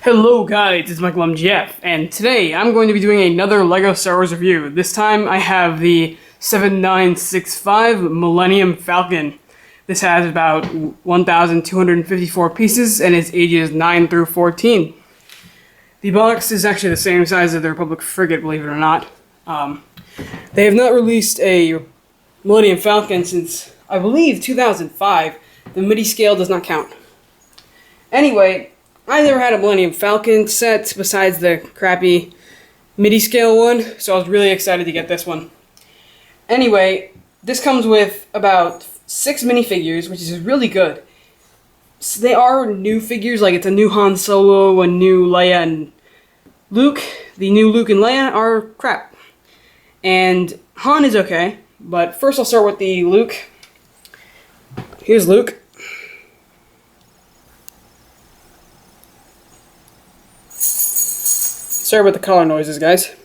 Hello guys, it's Michael, I'm Jeff, and today I'm going to be doing another LEGO Star Wars review. This time I have the 7965 Millennium Falcon. This has about 1,254 pieces and is ages 9 through 14. The box is actually the same size as the Republic frigate, believe it or not. They have not released a Millennium Falcon since, I believe, 2005. The MIDI scale does not count. Anyway, I never had a Millennium Falcon set besides the crappy MIDI scale one, so I was really excited to get this one. Anyway, this comes with about 6 minifigures, which is really good. So they are new figures, like it's a new Han Solo, a new Leia and Luke. The new Luke and Leia are crap. And Han is okay, but first I'll start with the Luke. Here's Luke. Sorry about the color noises, guys.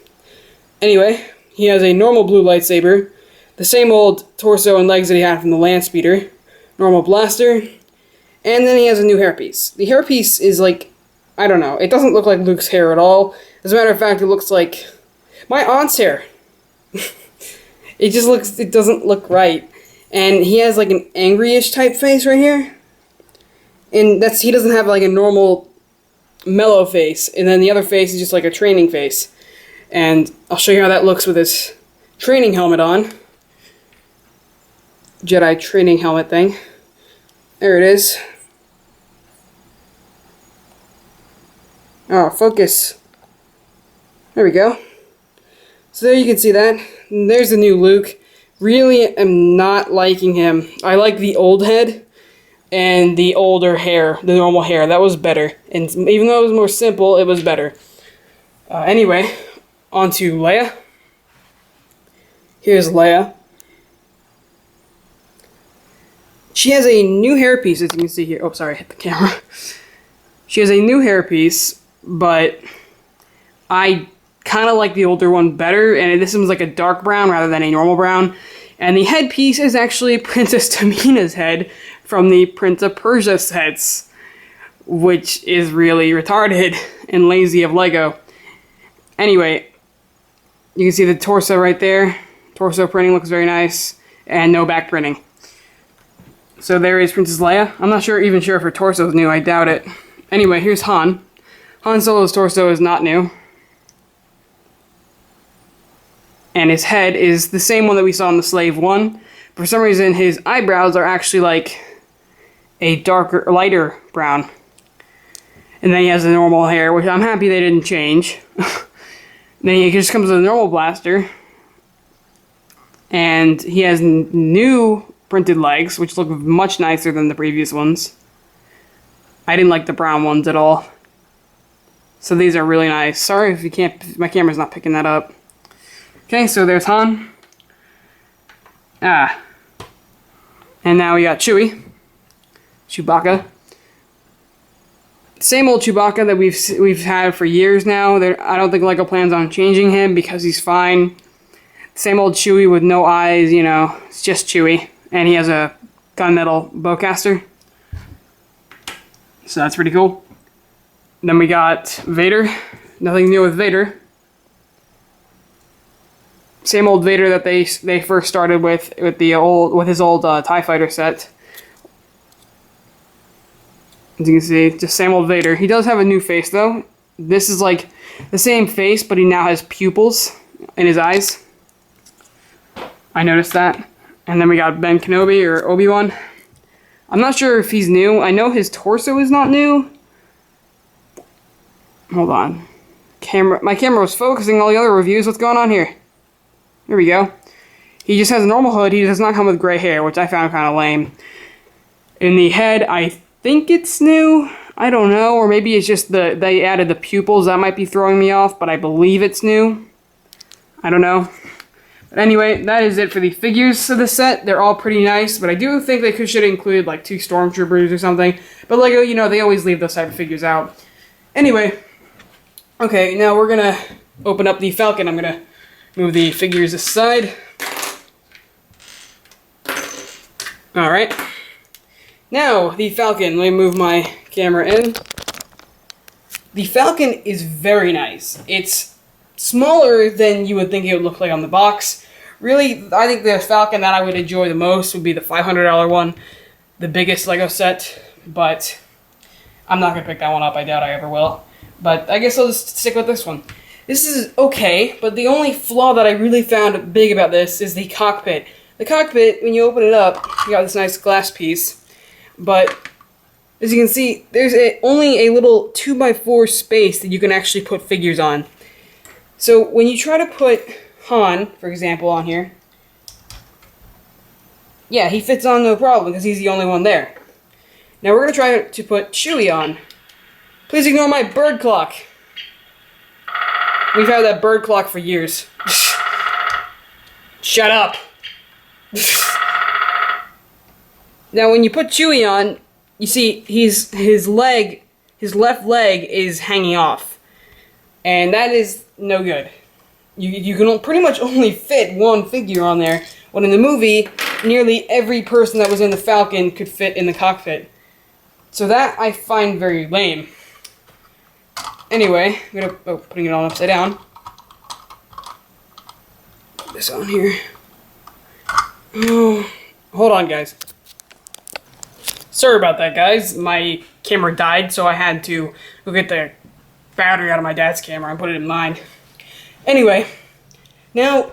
Anyway, he has a normal blue lightsaber, the same old torso and legs that he had from the land speeder, normal blaster, and then he has a new hairpiece. The hairpiece is like, I don't know, it doesn't look like Luke's hair at all. As a matter of fact, it looks like my aunt's hair. It doesn't look right. And he has like an angry-ish type face right here. And he doesn't have like a normal mellow face, and then the other face is just like a training face. And I'll show you how that looks with his training helmet on. Jedi training helmet thing. There it is. Oh, focus. There we go. So there you can see that. And there's the new Luke. Really am not liking him. I like the old head and the older hair, the normal hair. That was better. And even though it was more simple, it was better. Anyway, on to Leia. Here's Leia. She has a new hairpiece, as you can see here. Oh, sorry, I hit the camera. She has a new hairpiece, but I kind of like the older one better, and this one's like a dark brown rather than a normal brown. And the headpiece is actually Princess Tamina's head from the Prince of Persia sets, which is really retarded and lazy of LEGO. Anyway, you can see the torso right there. Torso printing looks very nice, and no back printing. So there is Princess Leia. I'm not even sure if her torso is new. I doubt it. Anyway, here's Han. Han Solo's torso is not new. And his head is the same one that we saw in the Slave 1. For some reason, his eyebrows are actually like a darker, lighter brown. And then he has the normal hair, which I'm happy they didn't change. Then he just comes with a normal blaster. And he has new printed legs, which look much nicer than the previous ones. I didn't like the brown ones at all. So these are really nice. Sorry if you can't, my camera's not picking that up. Okay, so there's Han. And now we got Chewbacca. Same old Chewbacca that we've had for years now. I don't think LEGO plans on changing him because he's fine. Same old Chewie with no eyes, you know. It's just Chewie. And he has a gunmetal bowcaster. So that's pretty cool. Then we got Vader. Nothing new with Vader. Same old Vader that they first started with his old TIE Fighter set. As you can see, just same old Vader. He does have a new face though. This is like the same face, but he now has pupils in his eyes. I noticed that. And then we got Ben Kenobi or Obi-Wan. I'm not sure if he's new. I know his torso is not new. Hold on. My camera was focusing all the other reviews. What's going on here? Here we go. He just has a normal hood. He does not come with gray hair, which I found kind of lame. In the head, I think it's new. I don't know. Or maybe it's just they added the pupils. That might be throwing me off, but I believe it's new. I don't know. But anyway, that is it for the figures of the set. They're all pretty nice, but I do think they should include like 2 stormtroopers or something. But LEGO, you know, they always leave those type of figures out. Anyway, okay, now we're gonna open up the Falcon. I'm gonna move the figures aside. Alright. Now, the Falcon. Let me move my camera in. The Falcon is very nice. It's smaller than you would think it would look like on the box. Really, I think the Falcon that I would enjoy the most would be the $500 one, the biggest Lego set, but I'm not going to pick that one up. I doubt I ever will. But I guess I'll just stick with this one. This is okay, but the only flaw that I really found big about this is the cockpit. The cockpit, when you open it up, you got this nice glass piece, but as you can see, there's only a little 2x4 space that you can actually put figures on. So when you try to put Han, for example, on here, yeah, he fits on no problem because he's the only one there. Now we're going to try to put Chewie on. Please ignore my bird clock. We've had that bird clock for years. Shut up. Now when you put Chewie on, you see his left leg is hanging off. And that is no good. You can pretty much only fit one figure on there, when in the movie, nearly every person that was in the Falcon could fit in the cockpit. So that I find very lame. Anyway, I'm gonna putting it on upside down. Put this on here. Oh, hold on, guys. Sorry about that, guys. My camera died, so I had to go get the battery out of my dad's camera and put it in mine. Anyway, now,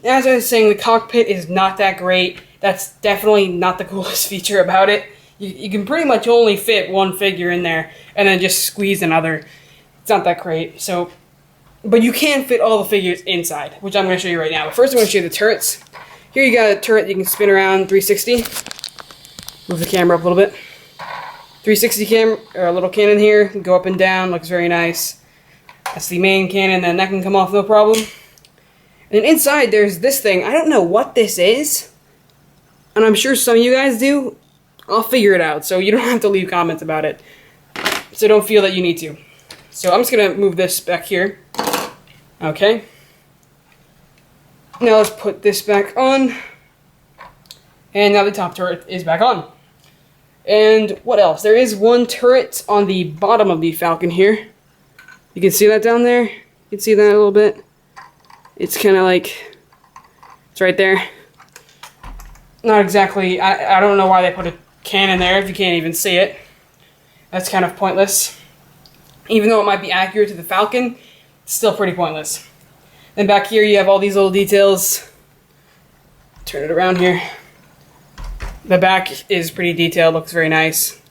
as I was saying, the cockpit is not that great. That's definitely not the coolest feature about it. You can pretty much only fit one figure in there, and then just squeeze another. It's not that great. So, but you can fit all the figures inside, which I'm going to show you right now. But first I'm going to show you the turrets. Here you got a turret you can spin around 360. Move the camera up a little bit. 360 camera, or a little cannon here, go up and down, looks very nice. That's the main cannon, and that can come off no problem. And inside there's this thing. I don't know what this is, and I'm sure some of you guys do. I'll figure it out, so you don't have to leave comments about it. So don't feel that you need to. So I'm just gonna move this back here. Okay. Now let's put this back on. And now the top turret is back on. And what else? There is one turret on the bottom of the Falcon here. You can see that down there? You can see that a little bit? It's kind of like, it's right there. Not exactly, I don't know why they put a cannon there if you can't even see it. That's kind of pointless. Even though it might be accurate to the Falcon, it's still pretty pointless. Then back here you have all these little details. Turn it around here. The back is pretty detailed, looks very nice.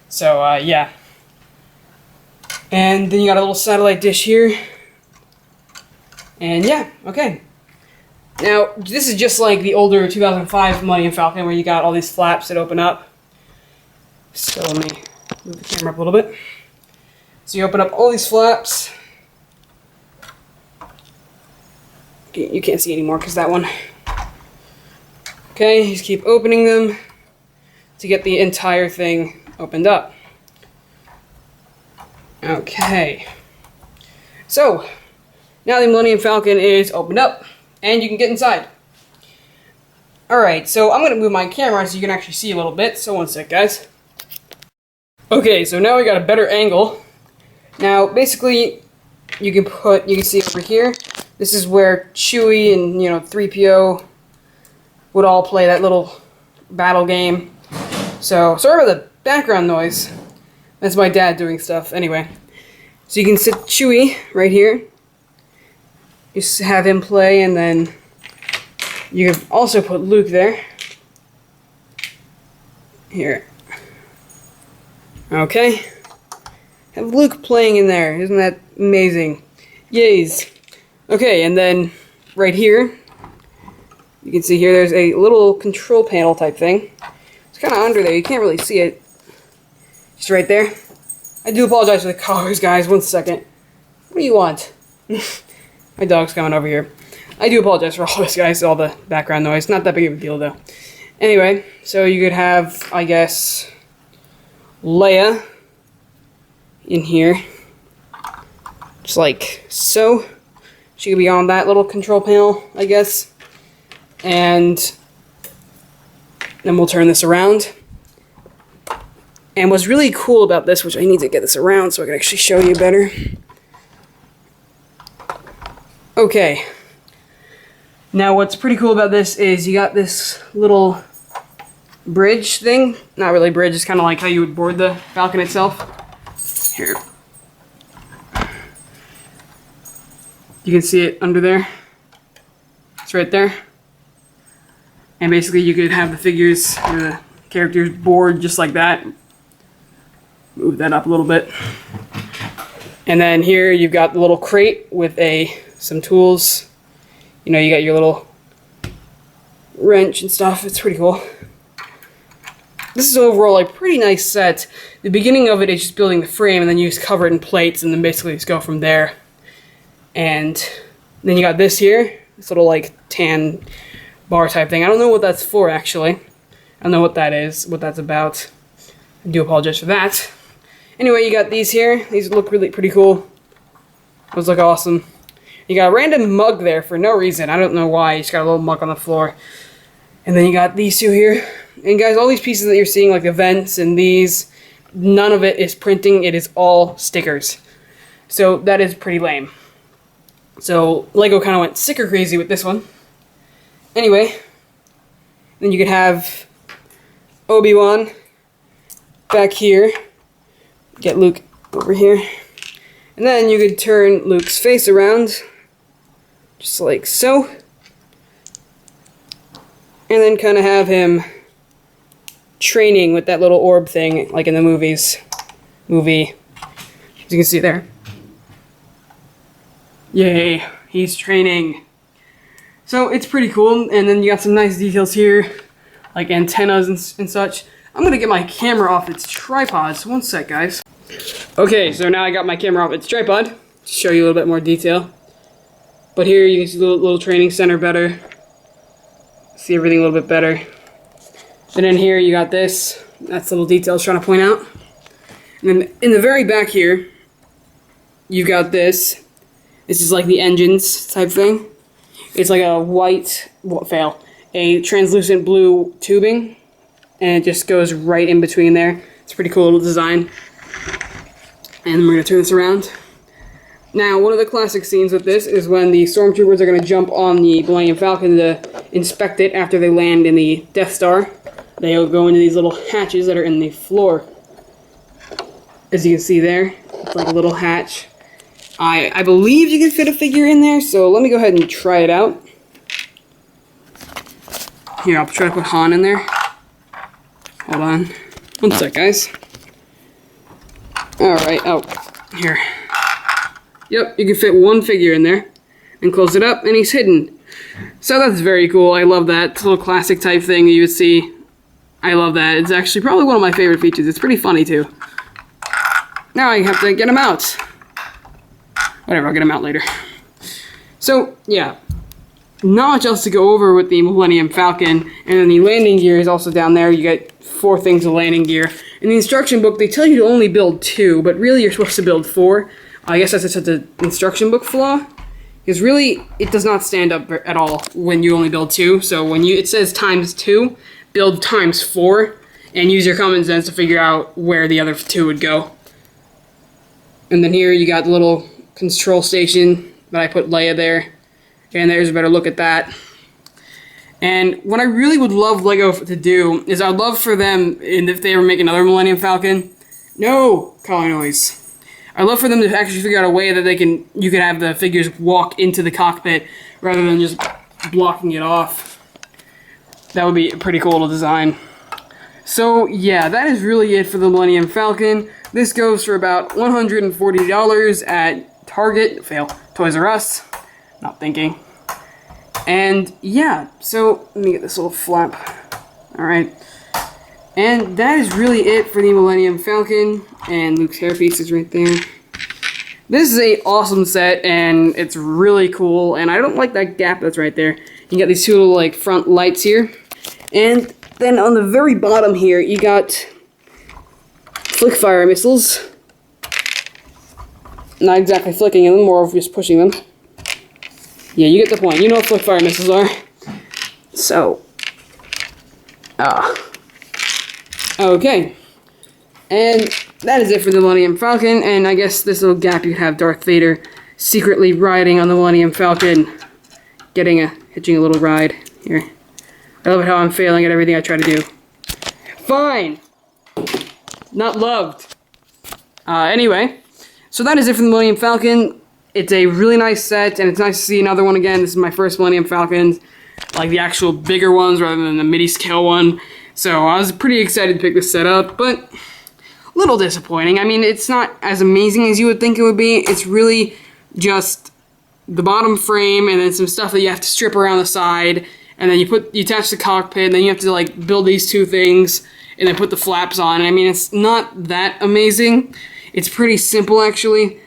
So, yeah. And then you got a little satellite dish here. And yeah, okay. Now, this is just like the older 2005 Millennium Falcon where you got all these flaps that open up. So let me move the camera up a little bit. So you open up all these flaps. You can't see anymore because that one. Okay, you just keep opening them to get the entire thing opened up. Okay. So, now the Millennium Falcon is opened up, and you can get inside. Alright, so I'm going to move my camera so you can actually see a little bit, so one sec, guys. Okay, so now we got a better angle. Now, basically, you can see over here, this is where Chewie and, 3PO would all play that little battle game. So, sorry about the background noise. That's my dad doing stuff. Anyway, so you can sit Chewie right here. Just have him play, and then you can also put Luke there. Here. Okay. Have Luke playing in there. Isn't that amazing? Yays. Okay, and then right here, you can see here there's a little control panel type thing. It's kind of under there. You can't really see it. Just right there. I do apologize for the colors, guys. One second. What do you want? My dog's coming over here. I do apologize for all this, guys. All the background noise. Not that big of a deal, though. Anyway, so you could have, I guess, Leia in here. Just like so. She could be on that little control panel, I guess. And then we'll turn this around. And what's really cool about this, which I need to get this around so I can actually show you better. Okay. Now what's pretty cool about this is you got this little bridge thing. Not really bridge, it's kind of like how you would board the Falcon itself. Here. You can see it under there. It's right there. And basically you could have the figures, or the characters board just like that. Move that up a little bit. And then here you've got the little crate with some tools. You know, you got your little wrench and stuff. It's pretty cool. This is overall a pretty nice set. The beginning of it is just building the frame, and then you just cover it in plates, and then basically just go from there. And then you got this here, this little like tan bar type thing. I don't know what that's for actually. I don't know what that is, what that's about. I do apologize for that. Anyway, you got these here. These look really pretty cool. Those look awesome. You got a random mug there for no reason. I don't know why. You just got a little mug on the floor. And then you got these two here. And guys, all these pieces that you're seeing, like the vents and these, none of it is printing. It is all stickers. So that is pretty lame. So Lego kind of went sticker crazy with this one. Anyway, then you could have Obi-Wan back here. Get Luke over here. And then you could turn Luke's face around, just like so. And then kind of have him training with that little orb thing, like in the movie, as you can see there. Yay, he's training. So it's pretty cool, and then you got some nice details here, like antennas and such. I'm gonna get my camera off its tripod, so one sec, guys. Okay, so now I got my camera off its tripod to show you a little bit more detail. But here you can see the little training center better. See everything a little bit better. Then in here you got this. That's little detail I was trying to point out. And then in the very back here, you've got this. This is like the engines type thing. It's like a a translucent blue tubing. And it just goes right in between there. It's a pretty cool little design. And we're going to turn this around. Now, one of the classic scenes with this is when the stormtroopers are going to jump on the Millennium Falcon to inspect it after they land in the Death Star. They'll go into these little hatches that are in the floor. As you can see there, it's like a little hatch. I believe you can fit a figure in there, so let me go ahead and try it out. Here, I'll try to put Han in there. Hold on. One sec, guys. Alright, oh, here. Yep, you can fit one figure in there. And close it up, and he's hidden. So that's very cool. I love that. It's a little classic type thing you would see. I love that. It's actually probably one of my favorite features. It's pretty funny, too. Now I have to get him out. Whatever, I'll get him out later. So, yeah. Not much else to go over with the Millennium Falcon. And then the landing gear is also down there. You get 4 things of landing gear. In the instruction book, they tell you to only build 2, but really you're supposed to build 4. I guess that's just an instruction book flaw. Because really, it does not stand up at all when you only build 2. So when it says times 2, build times 4, and use your common sense to figure out where the other 2 would go. And then here you got the little control station, but I put Leia there. And there's a better look at that. And what I really would love Lego to do is I'd love for them, and if they ever make another Millennium Falcon, no color noise. I'd love for them to actually figure out a way that you could have the figures walk into the cockpit rather than just blocking it off. That would be pretty cool to design. So yeah, that is really it for the Millennium Falcon. This goes for about $140 at Target, Toys R Us, not thinking. And yeah, so let me get this little flap. Alright. And that is really it for the Millennium Falcon. And Luke's hairpiece is right there. This is an awesome set, and it's really cool. And I don't like that gap that's right there. You got these two little like front lights here. And then on the very bottom here, you got flick fire missiles. Not exactly flicking them, more of just pushing them. Yeah, you get the point. You know what flick fire missiles are. So, okay. And that is it for the Millennium Falcon, and I guess this little gap you could have Darth Vader secretly riding on the Millennium Falcon, hitching a little ride here. I love it how I'm failing at everything I try to do. Fine! Not loved. Anyway, so that is it for the Millennium Falcon. It's a really nice set, and it's nice to see another one again. This is my first Millennium Falcon, like the actual bigger ones rather than the midi-scale one. So I was pretty excited to pick this set up, but a little disappointing. I mean, it's not as amazing as you would think it would be. It's really just the bottom frame and then some stuff that you have to strip around the side, and then you attach the cockpit, and then you have to like build these two things and then put the flaps on. I mean, it's not that amazing. It's pretty simple actually,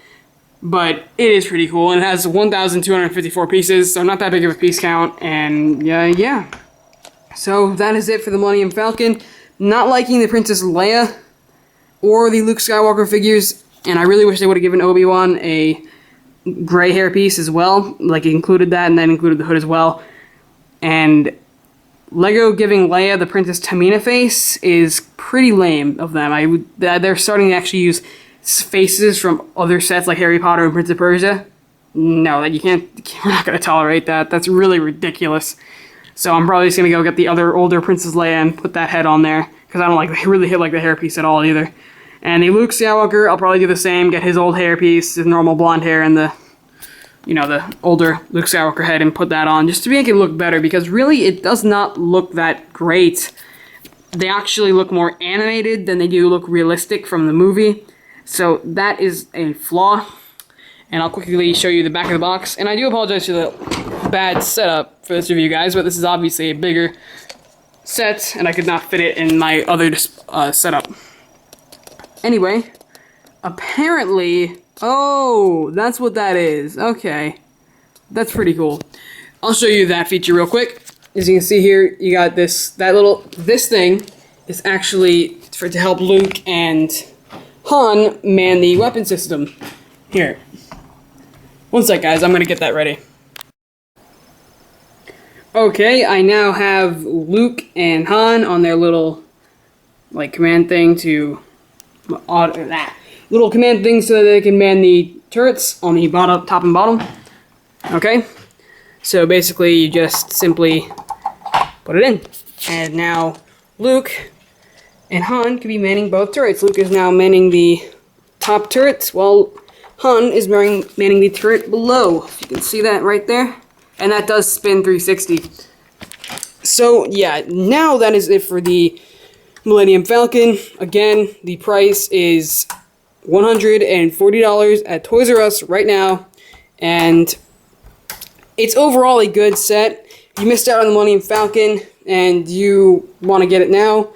but it is pretty cool, and it has 1,254 pieces, so not that big of a piece count, and yeah. So that is it for the Millennium Falcon. Not liking the Princess Leia or the Luke Skywalker figures, and I really wish they would have given Obi-Wan a gray hair piece as well, like it included that and then included the hood as well. And Lego giving Leia the Princess Tamina face is pretty lame of them. They're starting to actually use faces from other sets like Harry Potter and Prince of Persia. No, that we're not going to tolerate that. That's really ridiculous. So I'm probably just going to go get the other older Princess Leia and put that head on there, because I don't really hit like the hairpiece at all either. And the Luke Skywalker, I'll probably do the same, get his old hairpiece, his normal blonde hair, and the older Luke Skywalker head, and put that on, just to make it look better, because really it does not look that great. They actually look more animated than they do look realistic from the movie, so that is a flaw. And I'll quickly show you the back of the box, and I do apologize for the bad setup for this review, guys, but this is obviously a bigger set, and I could not fit it in my other setup. Anyway, apparently, oh, that's what that is. Okay, that's pretty cool. I'll show you that feature real quick. As you can see here, you got this thing is actually to help Luke and Han man the weapon system. Here, one sec, guys. I'm gonna get that ready. Okay, I now have Luke and Han on their little command thing little command thing so that they can man the turrets on the top and bottom. Okay, so basically you just simply put it in, and now Luke and Han can be manning both turrets. Luke is now manning the top turrets while Han is manning the turret below. You can see that right there, and that does spin 360. So yeah, now that is it for the Millennium Falcon. Again, the price is $140 at Toys R Us right now, and it's overall a good set. If you missed out on the Millennium Falcon and you want to get it now,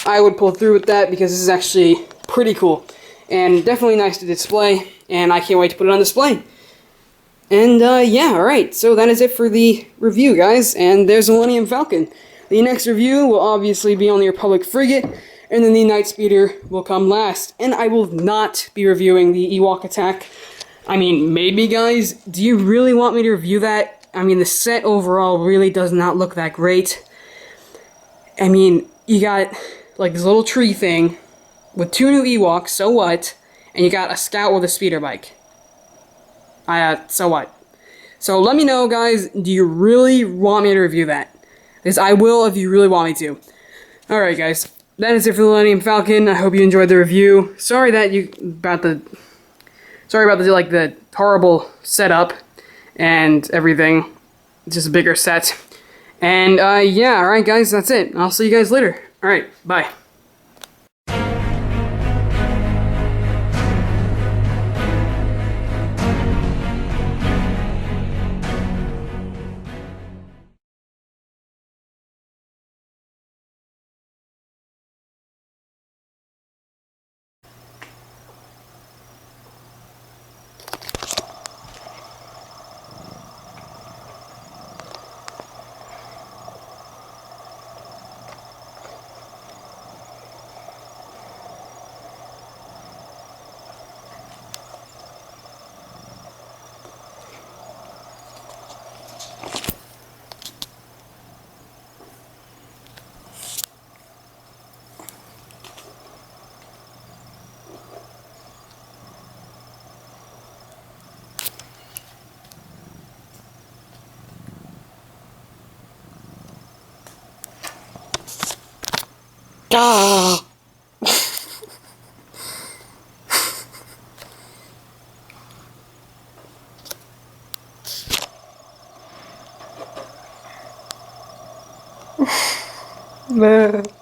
I would pull through with that, because this is actually pretty cool and definitely nice to display, and I can't wait to put it on display. And yeah, alright, so that is it for the review, guys, and there's the Millennium Falcon. The next review will obviously be on the Republic Frigate, and then the Night Speeder will come last. And I will not be reviewing the Ewok attack. I mean, maybe, guys. Do you really want me to review that? I mean, the set overall really does not look that great. I mean, you got, like, this little tree thing with 2 new Ewoks, so what? And you got a scout with a speeder bike. So what? So let me know, guys, do you really want me to review that? Because I will if you really want me to. Alright, guys. That is it for the Millennium Falcon. I hope you enjoyed the review. Sorry about the horrible setup and everything. It's just a bigger set. And yeah, alright guys, that's it. I'll see you guys later. Alright, bye. Ah! Man.